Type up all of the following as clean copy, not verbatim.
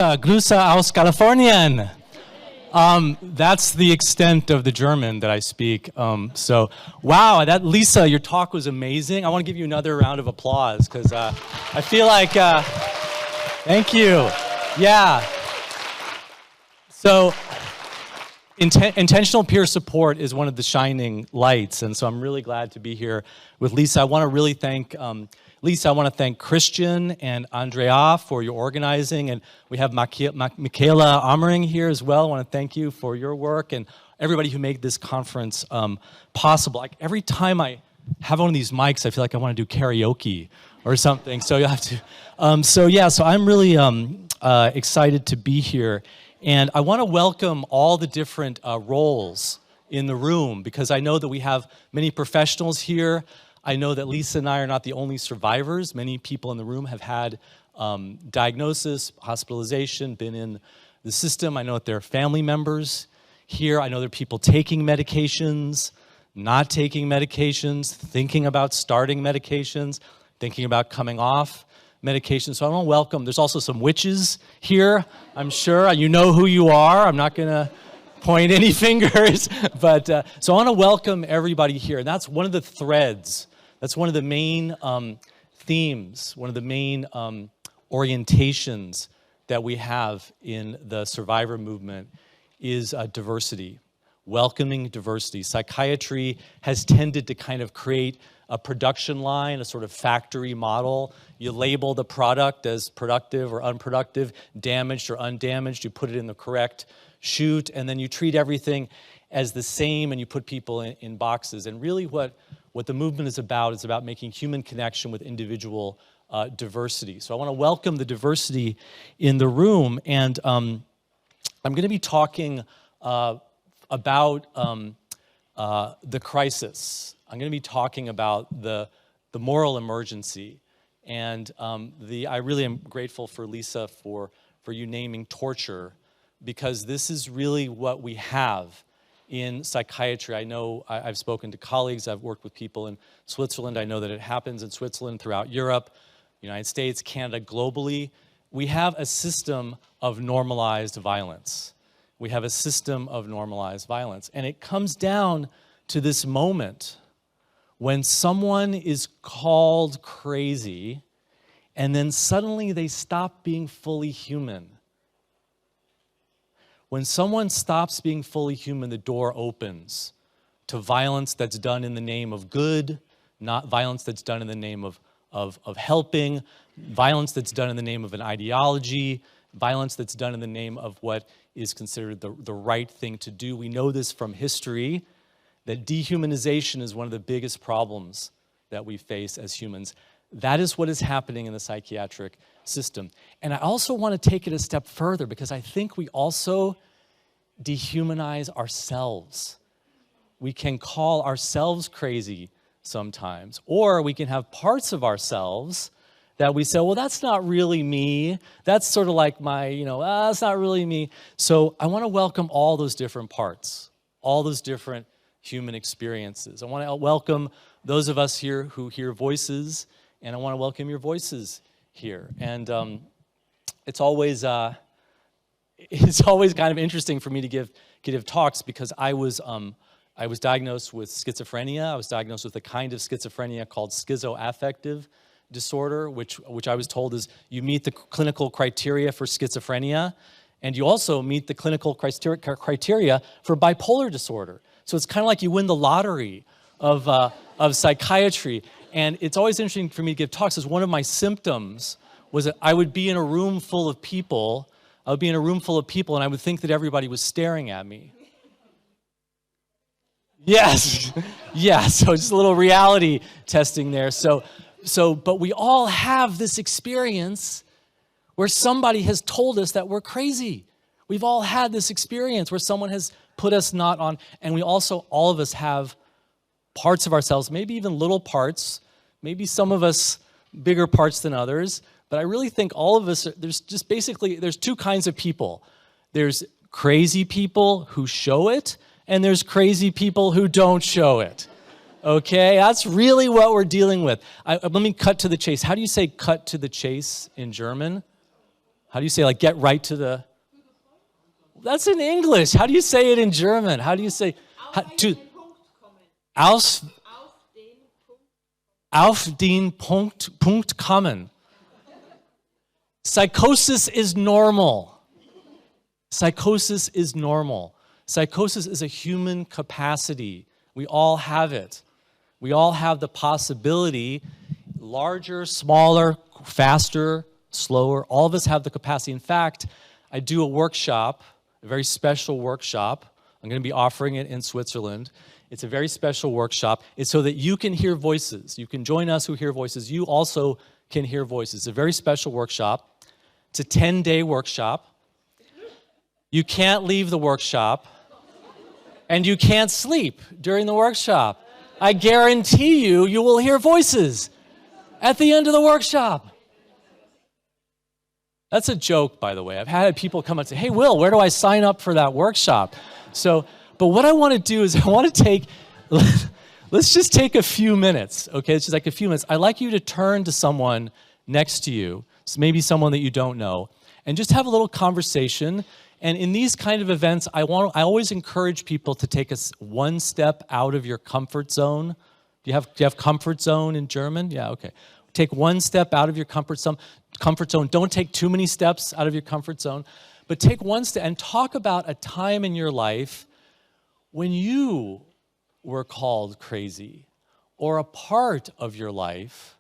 Grüße aus Kalifornien. That's the extent of the German that I speak. Wow, Lisa, your talk was amazing. I want to give you another round of applause because I feel like, thank you. Yeah. So, intentional peer support is one of the shining lights, and so I'm really glad to be here with Lisa. I want to really thank Lisa. I want to thank Christian and Andrea for your organizing, and we have Michaela Amering here as well. I want to thank you for your work and everybody who made this conference possible. Like every time I have one of these mics, I feel like I want to do karaoke or something. So you have to. So I'm really excited to be here. And I want to welcome all the different roles in the room because I know that we have many professionals here. I know that Lisa and I are not the only survivors. Many people in the room have had diagnosis, hospitalization, been in the system. I know that there are family members here. I know there are people taking medications, not taking medications, thinking about starting medications, thinking about coming off medication. So I want to welcome, there's also some witches here, I'm sure. You know who you are. I'm not going to point any fingers. But so I want to welcome everybody here. And that's one of the threads. That's one of the main themes, one of the main orientations that we have in the survivor movement is diversity, welcoming diversity. Psychiatry has tended to kind of create a production line, a sort of factory model. You label the product as productive or unproductive, damaged or undamaged. You put it in the correct chute, and then you treat everything as the same, and you put people in boxes. And really what the movement is about making human connection with individual diversity. So I want to welcome the diversity in the room, and I'm going to be talking about the crisis. I'm going to be talking about the moral emergency, and I really am grateful for Lisa for you naming torture, because this is really what we have in psychiatry. I know I've spoken to colleagues, I've worked with people in Switzerland. I know that it happens in Switzerland, throughout Europe, United States, Canada, globally. We have a system of normalized violence. We have a system of normalized violence, and it comes down to this moment when someone is called crazy and then suddenly they stop being fully human. When someone stops being fully human, the door opens to violence that's done in the name of good, not violence that's done in the name of helping, violence that's done in the name of an ideology, violence that's done in the name of what is considered the right thing to do. We know this from history, that dehumanization is one of the biggest problems that we face as humans. That is what is happening in the psychiatric system. And I also want to take it a step further, because I think we also dehumanize ourselves. We can call ourselves crazy sometimes, or we can have parts of ourselves that we say, well, that's not really me. That's sort of like my, that's not really me. So I want to welcome all those different parts, all those different human experiences. I want to welcome those of us here who hear voices, and I want to welcome your voices here. And it's always kind of interesting for me to give talks, because I was diagnosed with schizophrenia. I was diagnosed with a kind of schizophrenia called schizoaffective disorder, which I was told is you meet the clinical criteria for schizophrenia, and you also meet the clinical criteria for bipolar disorder. So it's kind of like you win the lottery of psychiatry. And it's always interesting for me to give talks, because one of my symptoms was that I would be in a room full of people. I would be in a room full of people, and I would think that everybody was staring at me. Yes, yeah. So just a little reality testing there. But we all have this experience where somebody has told us that we're crazy. We've all had this experience where someone has put us not on, and we also, all of us have parts of ourselves, maybe even little parts, maybe some of us bigger parts than others, but I really think all of us, there's two kinds of people. There's crazy people who show it, and there's crazy people who don't show it. Okay, that's really what we're dealing with. Let me cut to the chase. How do you say cut to the chase in German? How do you say, like, get right to the... That's in English. How do you say it in German? How do you say... Auf den Punkt kommen. Psychosis is normal. Psychosis is normal. Psychosis is a human capacity. We all have it. We all have the possibility, larger, smaller, faster, slower. All of us have the capacity. In fact, I do a workshop, a very special workshop. I'm going to be offering it in Switzerland. It's a very special workshop. It's so that you can hear voices. You can join us who hear voices. You also can hear voices. It's a very special workshop. It's a 10-day workshop. You can't leave the workshop, and you can't sleep during the workshop. I guarantee you, you will hear voices at the end of the workshop. That's a joke, by the way. I've had people come and say, hey, Will, where do I sign up for that workshop? But what I want to do is let's just take a few minutes, okay? It's just like a few minutes. I'd like you to turn to someone next to you, so maybe someone that you don't know, and just have a little conversation. And in these kind of events, I always encourage people to take us one step out of your comfort zone. Do you have comfort zone in German? Yeah, okay. Take one step out of your comfort zone. Don't take too many steps out of your comfort zone, but take one step and talk about a time in your life when you were called crazy, or a part of your life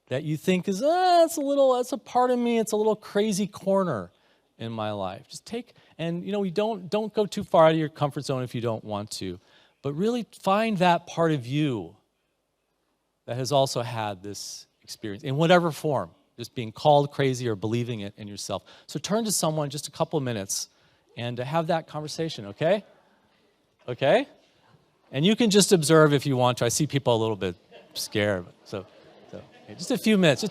that you think is, that's a part of me, it's a little crazy corner in my life. Just take, and we don't go too far out of your comfort zone if you don't want to, but really find that part of you that has also had this experience in whatever form, just being called crazy or believing it in yourself. So turn to someone just a couple of minutes and have that conversation, okay? Okay? And you can just observe if you want to. I see people a little bit scared. So okay, just a few minutes.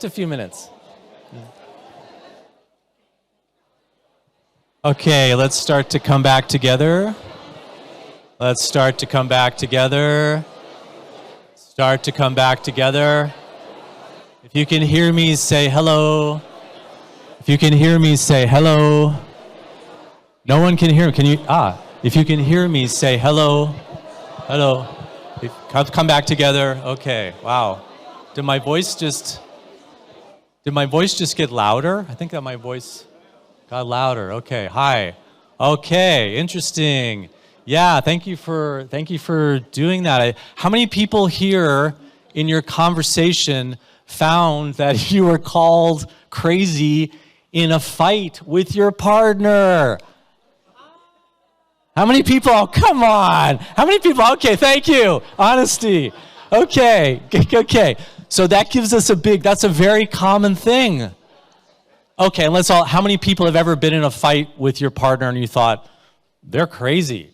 Okay, let's start to come back together. Start to come back together. If you can hear me, say hello. No one can hear me. Can you? If you can hear me, say hello. Hello. Come back together. Okay. Wow. Did my voice just get louder? I think that my voice got louder. Okay. Hi. Okay. Interesting. Yeah. Thank you for doing that. How many people here in your conversation found that you were called crazy in a fight with your partner? How many people? Oh, come on. How many people? Okay, thank you. Honesty. Okay. So that gives us that's a very common thing. Okay, and how many people have ever been in a fight with your partner and you thought, they're crazy?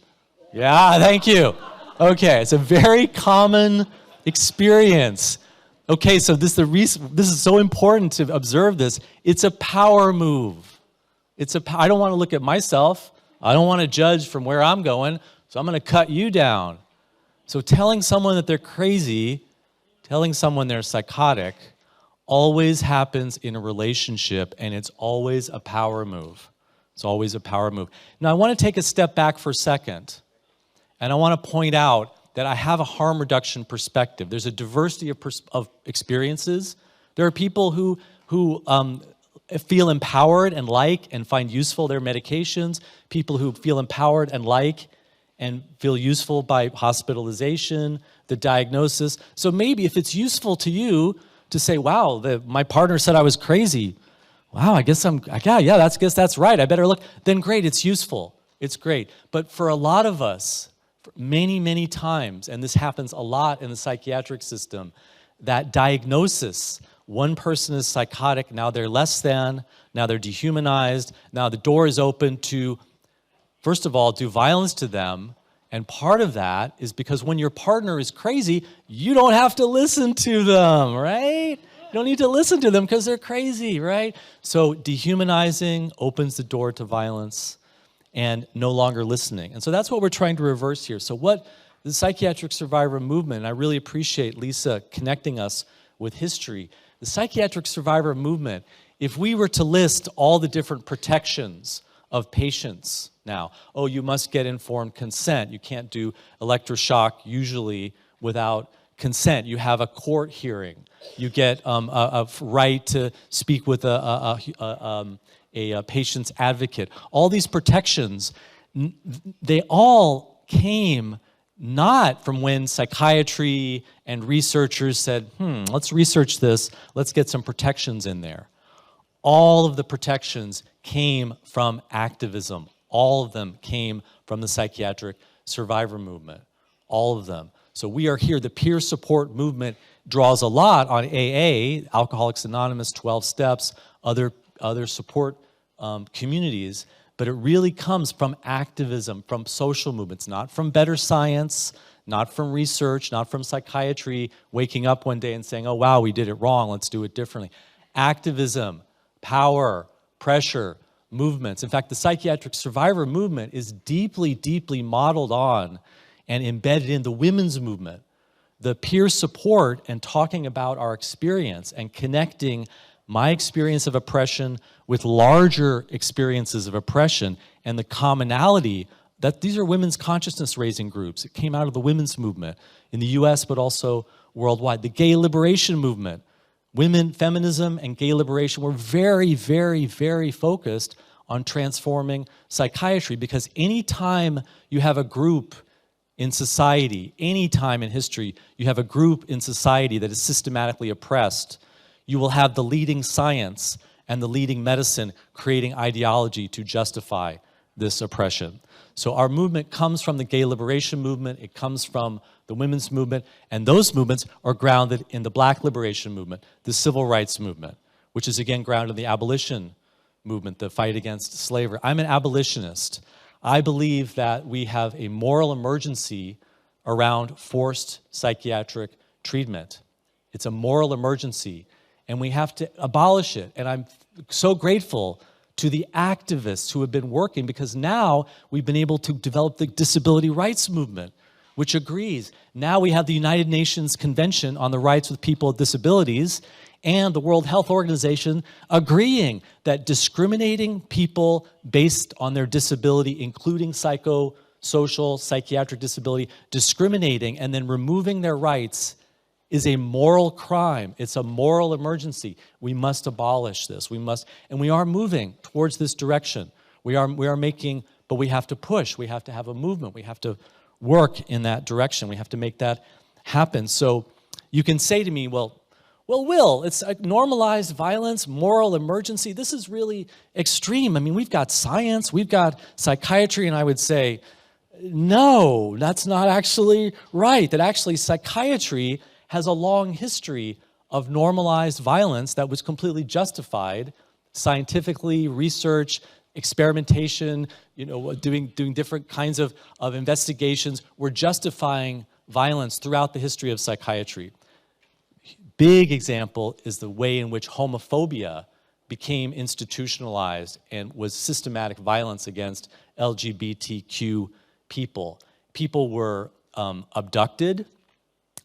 Yeah, thank you. Okay, it's a very common experience. Okay, so this is so important to observe this. It's a power move. I don't want to look at myself. I don't want to judge from where I'm going, so I'm going to cut you down. So telling someone that they're crazy, telling someone they're psychotic, always happens in a relationship, and it's always a power move. It's always a power move. Now, I want to take a step back for a second, and I want to point out that I have a harm reduction perspective. There's a diversity of experiences. There are people who feel empowered and find useful their medications, people who feel empowered and feel useful by hospitalization, the diagnosis. So maybe if it's useful to you to say, wow, my partner said I was crazy. Wow, I guess that's right. I better look. Then great, it's useful. It's great. But for a lot of us, many, many times, and this happens a lot in the psychiatric system, that diagnosis, one person is psychotic, now they're less than, now they're dehumanized, now the door is open to, first of all, do violence to them, and part of that is because when your partner is crazy, you don't have to listen to them, right? You don't need to listen to them because they're crazy, right? So dehumanizing opens the door to violence and no longer listening. And so that's what we're trying to reverse here. So what the psychiatric survivor movement, and I really appreciate Lisa connecting us with history. The psychiatric survivor movement If we were to list all the different protections of patients now, oh, you must get informed consent. You can't do electroshock usually without consent. You have a court hearing. You get a right to speak with a patient's advocate. All these protections, they all came not from when psychiatry and researchers said, let's research this, let's get some protections in there. All of the protections came from activism. All of them came from the psychiatric survivor movement. All of them. So we are here. The peer support movement draws a lot on AA, Alcoholics Anonymous, 12 Steps, other support communities, but it really comes from activism, from social movements, not from better science, not from research, not from psychiatry waking up one day and saying, oh, wow, we did it wrong, let's do it differently. Activism, power, pressure, movements. In fact, the psychiatric survivor movement is deeply, deeply modeled on and embedded in the women's movement. The peer support and talking about our experience and connecting my experience of oppression with larger experiences of oppression and the commonality that these are women's consciousness raising groups. It came out of the women's movement in the US, but also worldwide. The gay liberation movement, women, feminism, and gay liberation were very, very, very focused on transforming psychiatry, because anytime you have a group in society, any time in history, you have a group in society that is systematically oppressed, you will have the leading science and the leading medicine creating ideology to justify this oppression. So our movement comes from the gay liberation movement, it comes from the women's movement, and those movements are grounded in the black liberation movement, the civil rights movement, which is again grounded in the abolition movement, the fight against slavery. I'm an abolitionist. I believe that we have a moral emergency around forced psychiatric treatment. It's a moral emergency, and we have to abolish it. And I'm so grateful to the activists who have been working, because now we've been able to develop the disability rights movement, which agrees. Now we have the United Nations Convention on the Rights of People with Disabilities and the World Health Organization agreeing that discriminating people based on their disability, including psychosocial, psychiatric disability, discriminating and then removing their rights is a moral crime. It's a moral emergency. We must abolish this. We must, and we are moving towards this direction. We are making, but we have to push. We have to have a movement. We have to work in that direction. We have to make that happen. So you can say to me, well, Will, it's a normalized violence, moral emergency. This is really extreme. I mean, we've got science, we've got psychiatry, and I would say, no, that's not actually right. That actually psychiatry has a long history of normalized violence that was completely justified scientifically, research, experimentation, doing different kinds of investigations were justifying violence throughout the history of psychiatry. Big example is the way in which homophobia became institutionalized and was systematic violence against LGBTQ people. People were abducted,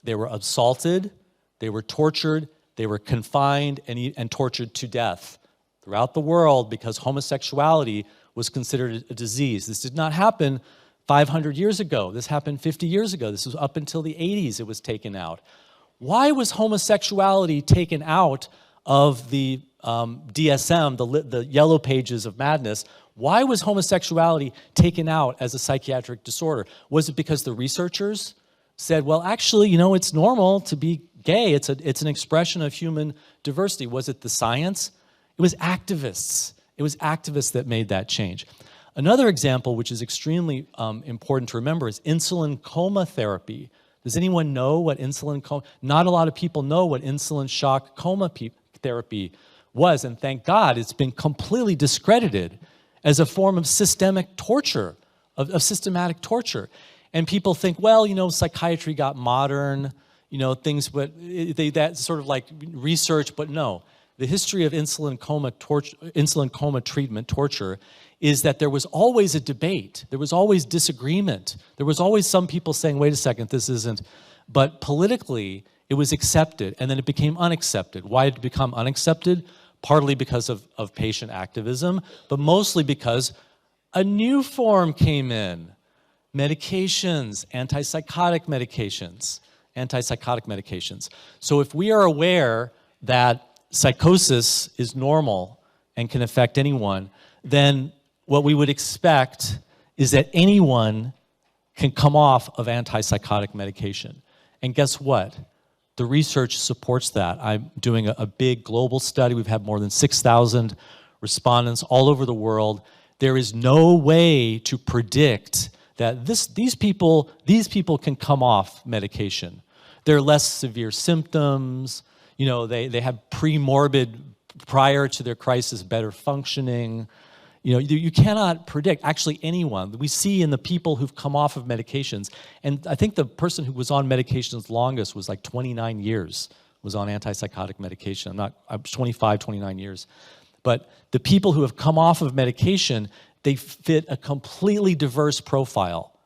they were assaulted, they were tortured, they were confined and tortured to death throughout the world because homosexuality was considered a disease. This did not happen 500 years ago. This happened 50 years ago. This was up until the 80s it was taken out. Why was homosexuality taken out of the DSM, the yellow pages of madness? Why was homosexuality taken out as a psychiatric disorder? Was it because the researchers said, well, actually, it's normal to be gay. It's an expression of human diversity. Was it the science? It was activists. It was activists that made that change. Another example, which is extremely important to remember, is insulin coma therapy. Does anyone know what insulin coma? Not a lot of people know what insulin shock coma therapy was, and thank God it's been completely discredited as a form of systemic torture, of systematic torture. And people think, well, psychiatry got modern, things, but that's sort of like research, but no. The history of insulin coma treatment, torture, is that there was always a debate. There was always disagreement. There was always some people saying, wait a second, this isn't. But politically, it was accepted, and then it became unaccepted. Why did it become unaccepted? partly because of patient activism, but mostly because a new form came in. Medications, antipsychotic medications. So if we are aware that psychosis is normal and can affect anyone, then what we would expect is that anyone can come off of antipsychotic medication. And guess what? The research supports that. I'm doing a big global study. We've had more than 6,000 respondents all over the world. There is no way to predict that these people can come off medication. They're less severe symptoms. You know, they have pre-morbid, prior to their crisis, better functioning. You know, you cannot predict actually anyone. We see in the people who've come off of medications, and I think the person who was on medications longest was like 29 years, was on antipsychotic medication. I'm 25, 29 years. But the people who have come off of medication, they fit a completely diverse profile,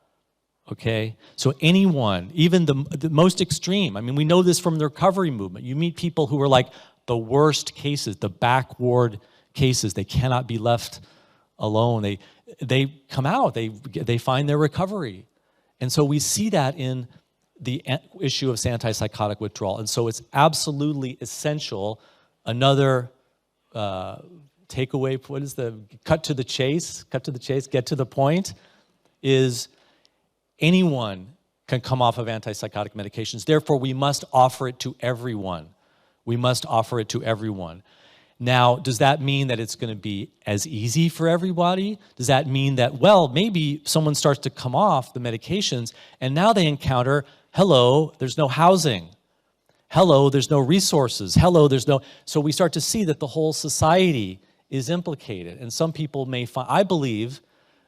okay? So anyone, even the most extreme, I mean, we know this from the recovery movement. You meet people who are like the worst cases, the backward cases. They cannot be left alone. They come out, they find their recovery. And so we see that in the issue of antipsychotic withdrawal. And so it's absolutely essential. Another takeaway, what is the cut to the chase, get to the point, is anyone can come off of antipsychotic medications. Therefore, we must offer it to everyone. We must offer it to everyone. Now, does that mean that it's going to be as easy for everybody? Does that mean that, well, maybe someone starts to come off the medications and now they encounter, hello, there's no housing. Hello, there's no resources. Hello, there's no... So we start to see that the whole society is implicated. And some people may find... I believe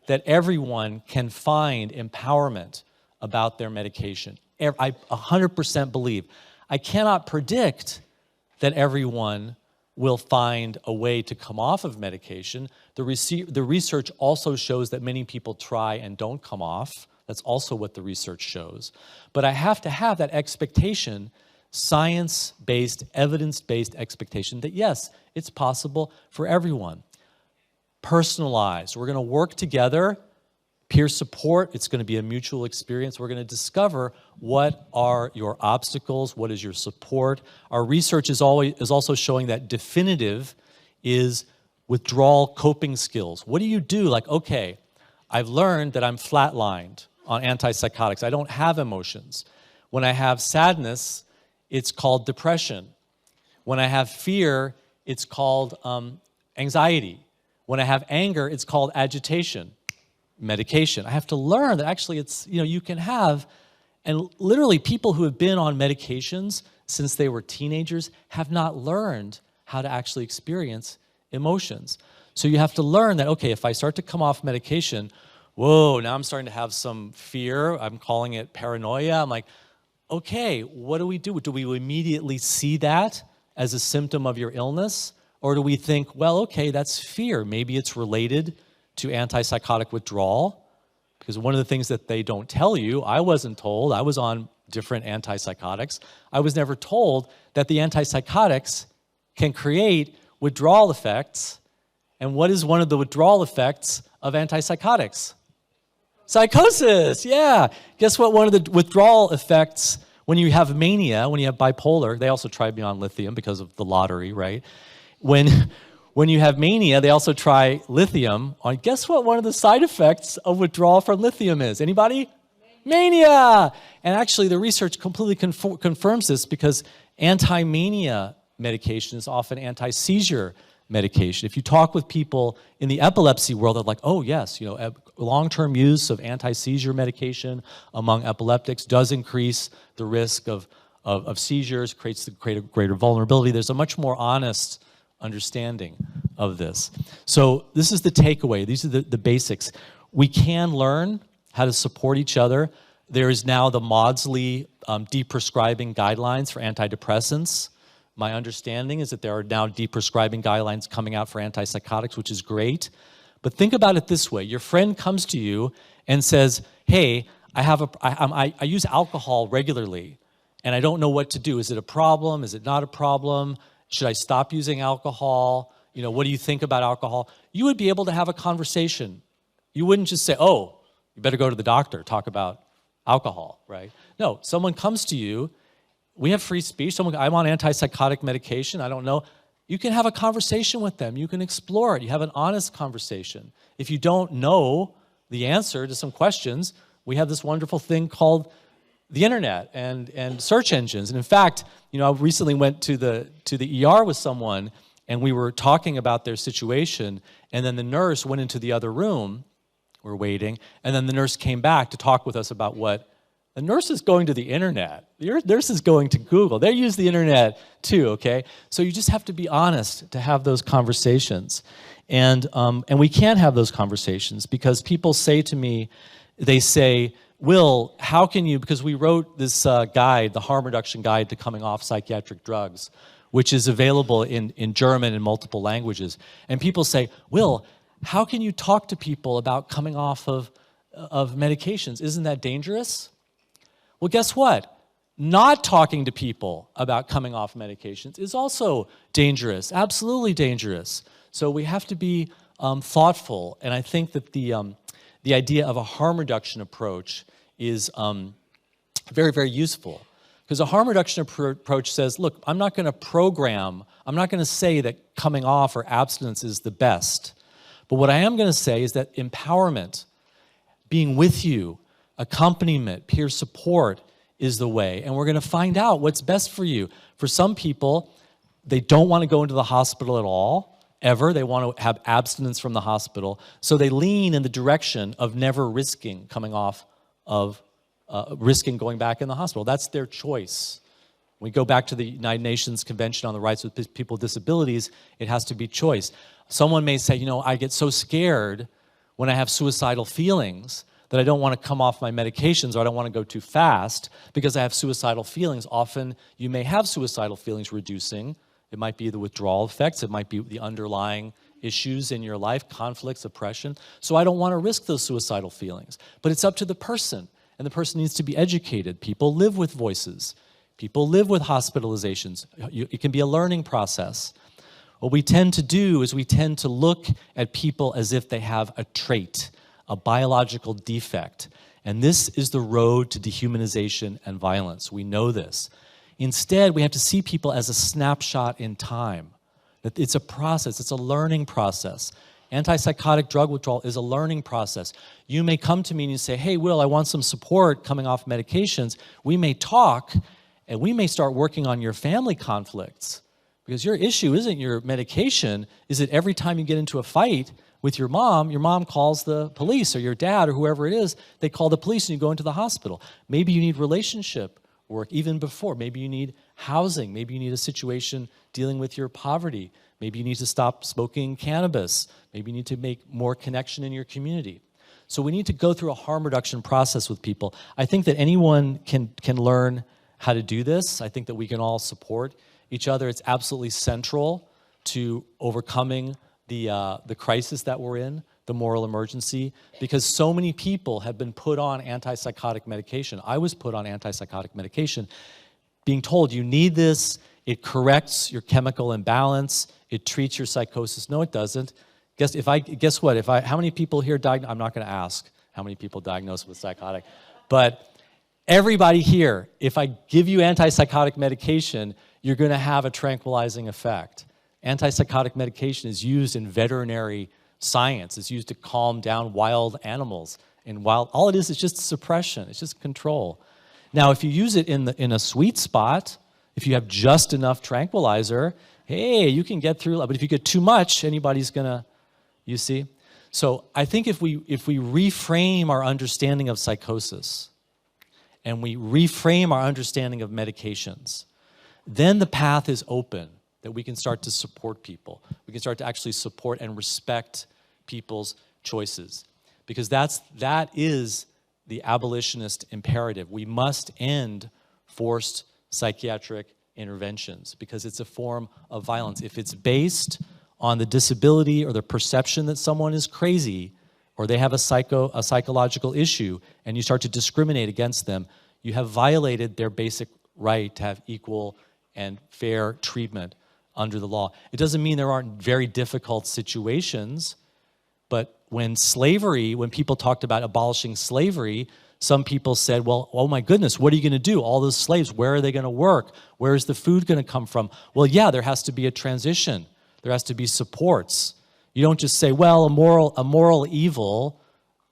that everyone can find empowerment about their medication. I 100% believe. I cannot predict that everyone will find a way to come off of medication. The research also shows that many people try and don't come off. That's also what the research shows. But I have to have that expectation, science-based, evidence-based expectation that yes, it's possible for everyone. Personalized. We're going to work together, peer support. It's going to be a mutual experience. We're going to discover what are your obstacles, what is your support. Our research is also showing that definitive is withdrawal coping skills. What do you do? Like, okay, I've learned that I'm flatlined on antipsychotics. I don't have emotions. When I have sadness, it's called depression. When I have fear, it's called anxiety. When I have anger, it's called agitation. Medication. I have to learn that actually it's, you know, you can have, and literally people who have been on medications since they were teenagers have not learned how to actually experience emotions. So you have to learn that, okay, if I start to come off medication, whoa, now I'm starting to have some fear. I'm calling it paranoia. I'm like, okay, what do we do? Do we immediately see that as a symptom of your illness? Or do we think, well, okay, that's fear. Maybe it's related to antipsychotic withdrawal, because one of the things that they don't tell you, I wasn't told, I was on different antipsychotics, I was never told that the antipsychotics can create withdrawal effects. And what is one of the withdrawal effects of antipsychotics? Psychosis, yeah. Guess what one of the withdrawal effects, when you have mania, when you have bipolar, they also tried me on lithium because of the lottery, right? When you have mania, they also try lithium. Guess what one of the side effects of withdrawal from lithium is? Anybody? Mania! And actually, the research completely confirms this because anti-mania medication is often anti-seizure medication. If you talk with people in the epilepsy world, they're like, oh yes, you know, long-term use of anti-seizure medication among epileptics does increase the risk of seizures, creates greater vulnerability. There's a much more honest understanding of this. So this is the takeaway. These are the basics. We can learn how to support each other. There is now the Maudsley deprescribing guidelines for antidepressants. My understanding is that there are now deprescribing guidelines coming out for antipsychotics, which is great. But think about it this way. Your friend comes to you and says, hey, I use alcohol regularly, and I don't know what to do. Is it a problem? Is it not a problem? Should I stop using alcohol? You know, what do you think about alcohol? You would be able to have a conversation. You wouldn't just say, oh, you better go to the doctor, talk about alcohol, right? No, someone comes to you, we have free speech, I'm on antipsychotic medication, I don't know. You can have a conversation with them, you can explore it, you have an honest conversation. If you don't know the answer to some questions, we have this wonderful thing called the internet and search engines. And in fact, you know, I recently went to the ER with someone, and we were talking about their situation, and then the nurse went into the other room, we're waiting, and then the nurse came back to talk with us about what, the nurse is going to the internet, the nurse is going to Google, they use the internet too, okay? So you just have to be honest to have those conversations. And we can't have those conversations because people say to me, they say, Will, how can you, because we wrote this guide, the harm reduction guide to coming off psychiatric drugs, which is available in German and multiple languages. And people say, Will, how can you talk to people about coming off of medications? Isn't that dangerous? Well, guess what? Not talking to people about coming off medications is also dangerous, absolutely dangerous. So we have to be thoughtful, and I think that the idea of a harm reduction approach is very, very useful. Because a harm reduction approach says, look, I'm not going to program, I'm not going to say that coming off or abstinence is the best. But what I am going to say is that empowerment, being with you, accompaniment, peer support is the way. And we're going to find out what's best for you. For some people, they don't want to go into the hospital at all, ever. They want to have abstinence from the hospital. So they lean in the direction of never risking coming off of, risking going back in the hospital. That's their choice. When we go back to the United Nations Convention on the Rights of People with Disabilities, it has to be choice. Someone may say, you know, I get so scared when I have suicidal feelings that I don't want to come off my medications, or I don't want to go too fast because I have suicidal feelings. Often you may have suicidal feelings reducing. It might be the withdrawal effects. It might be the underlying issues in your life, conflicts, oppression. So I don't want to risk those suicidal feelings. But it's up to the person, and the person needs to be educated. People live with voices. People live with hospitalizations. It can be a learning process. What we tend to do is we tend to look at people as if they have a trait, a biological defect. And this is the road to dehumanization and violence. We know this. Instead, we have to see people as a snapshot in time. That it's a process, it's a learning process. Antipsychotic drug withdrawal is a learning process. You may come to me and you say, hey, Will, I want some support coming off medications. We may talk, and we may start working on your family conflicts. Because your issue isn't your medication, is that every time you get into a fight with your mom calls the police, or your dad, or whoever it is, they call the police and you go into the hospital. Maybe you need relationship work even before. Maybe you need housing. Maybe you need a situation dealing with your poverty. Maybe you need to stop smoking cannabis. Maybe you need to make more connection in your community. So we need to go through a harm reduction process with people. I think that anyone can learn how to do this. I think that we can all support each other. It's absolutely central to overcoming the crisis that we're in, the moral emergency, because so many people have been put on antipsychotic medication. I was put on antipsychotic medication, being told you need this, it corrects your chemical imbalance, it treats your psychosis. No, it doesn't. Guess what? How many people here diagnosed? I'm not going to ask how many people diagnosed with psychotic, but everybody here, if I give you antipsychotic medication, you're going to have a tranquilizing effect. Antipsychotic medication is used in veterinary science. It's used to calm down wild animals. And all it is just suppression. It's just control. Now, if you use it in a sweet spot, if you have just enough tranquilizer, hey, you can get through. But if you get too much, anybody's gonna, you see? So I think if we reframe our understanding of psychosis, and we reframe our understanding of medications, then the path is open that we can start to support people. We can start to actually support and respect people's choices. Because that is the abolitionist imperative. We must end forced psychiatric interventions because it's a form of violence. If it's based on the disability or the perception that someone is crazy or they have a psychological issue and you start to discriminate against them, you have violated their basic right to have equal and fair treatment under the law. It doesn't mean there aren't very difficult situations, but when people talked about abolishing slavery, some people said, well, oh my goodness, what are you going to do? All those slaves, where are they going to work? Where is the food going to come from? Well, yeah, there has to be a transition. There has to be supports. You don't just say, well, a moral evil,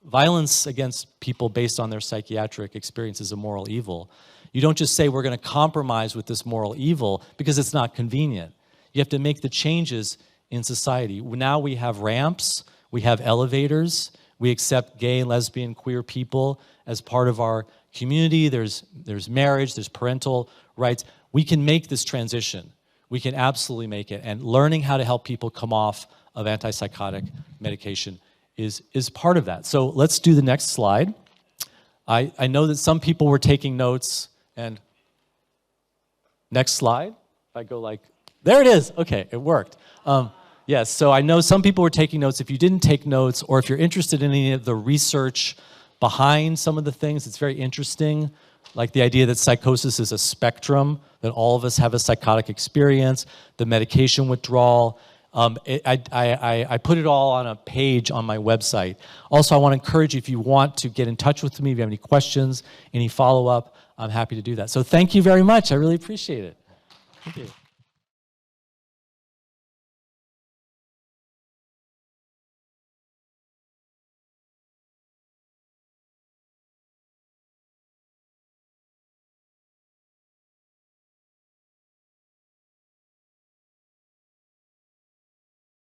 violence against people based on their psychiatric experience is a moral evil. You don't just say we're going to compromise with this moral evil because it's not convenient. You have to make the changes in society. Now we have ramps, we have elevators, we accept gay, lesbian, queer people as part of our community. There's marriage, there's parental rights. We can make this transition. We can absolutely make it. And learning how to help people come off of antipsychotic medication is part of that. So let's do the next slide. I know that some people were taking notes, and next slide. If I go like, there it is. Okay, it worked. Yes, so I know some people were taking notes. If you didn't take notes, or if you're interested in any of the research behind some of the things, it's very interesting. Like the idea that psychosis is a spectrum, that all of us have a psychotic experience, the medication withdrawal. I put it all on a page on my website. Also, I want to encourage you, if you want to get in touch with me, if you have any questions, any follow-up, I'm happy to do that. So thank you very much. I really appreciate it. Thank you.